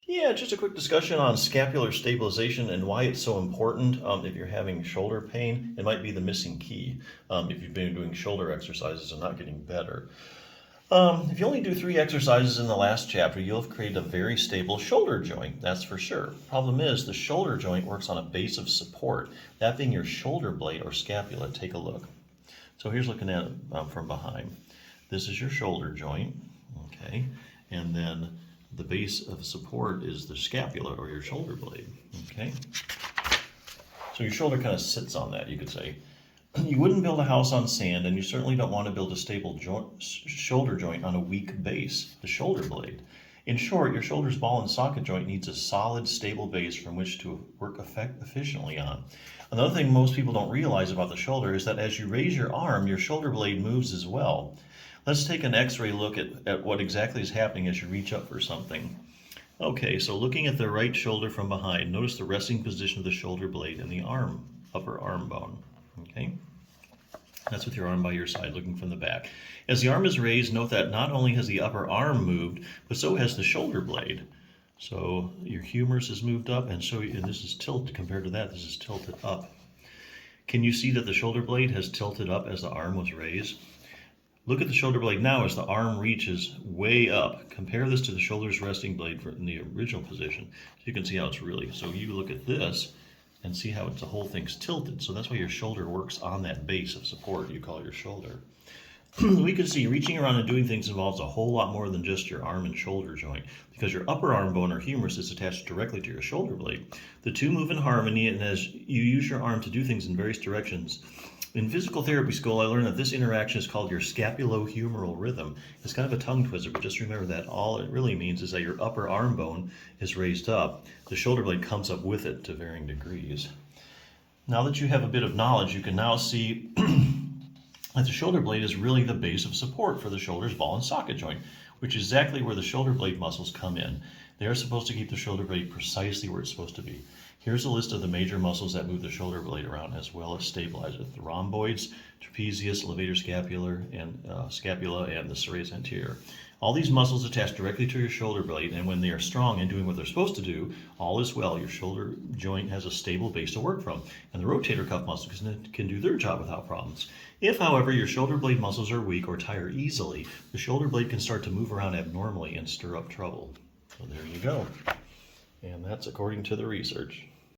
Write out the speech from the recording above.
Yeah, just a quick discussion on scapular stabilization and why it's so important. If you're having shoulder pain, it might be the missing key. If you've been doing shoulder exercises and not getting better. If you only do 3 exercises in the last chapter, you'll have created a very stable shoulder joint, that's for sure. Problem is, the shoulder joint works on a base of support, that being your shoulder blade or scapula. Take a look. So here's looking at it from behind. This is your shoulder joint, okay? And then the base of support is the scapula or your shoulder blade, okay? So your shoulder kind of sits on that, you could say. You wouldn't build a house on sand, and you certainly don't want to build a stable shoulder joint on a weak base, the shoulder blade. In short, your shoulder's ball and socket joint needs a solid, stable base from which to work efficiently on. Another thing most people don't realize about the shoulder is that as you raise your arm, your shoulder blade moves as well. Let's take an x-ray look at what exactly is happening as you reach up for something. Okay, so looking at the right shoulder from behind, notice the resting position of the shoulder blade and the upper arm bone. Okay, that's with your arm by your side looking from the back. As the arm is raised, note that not only has the upper arm moved, but so has the shoulder blade. So your humerus is moved up, and this is tilted compared to that. This is tilted up. Can you see that the shoulder blade has tilted up as the arm was raised? Look at the shoulder blade now as the arm reaches way up. Compare this to the shoulder's resting blade in the original position. So you can see how it's really. So you look at this and see how the whole thing's tilted. So that's why your shoulder works on that base of support you call your shoulder. We can see reaching around and doing things involves a whole lot more than just your arm and shoulder joint, because your upper arm bone or humerus is attached directly to your shoulder blade. The two move in harmony, and as you use your arm to do things in various directions. In physical therapy school, I learned that this interaction is called your scapulohumeral rhythm. It's kind of a tongue twister, but just remember that all it really means is that your upper arm bone is raised up. The shoulder blade comes up with it to varying degrees. Now that you have a bit of knowledge, you can now see that the shoulder blade is really the base of support for the shoulder's ball and socket joint, which is exactly where the shoulder blade muscles come in. They are supposed to keep the shoulder blade precisely where it's supposed to be. Here's a list of the major muscles that move the shoulder blade around, as well as stabilize it. The rhomboids, trapezius, levator scapula, and the serratus anterior. All these muscles attach directly to your shoulder blade, and when they are strong and doing what they're supposed to do, all is well. Your shoulder joint has a stable base to work from, and the rotator cuff muscles can do their job without problems. If, however, your shoulder blade muscles are weak or tire easily, the shoulder blade can start to move around abnormally and stir up trouble. So there you go. And that's according to the research.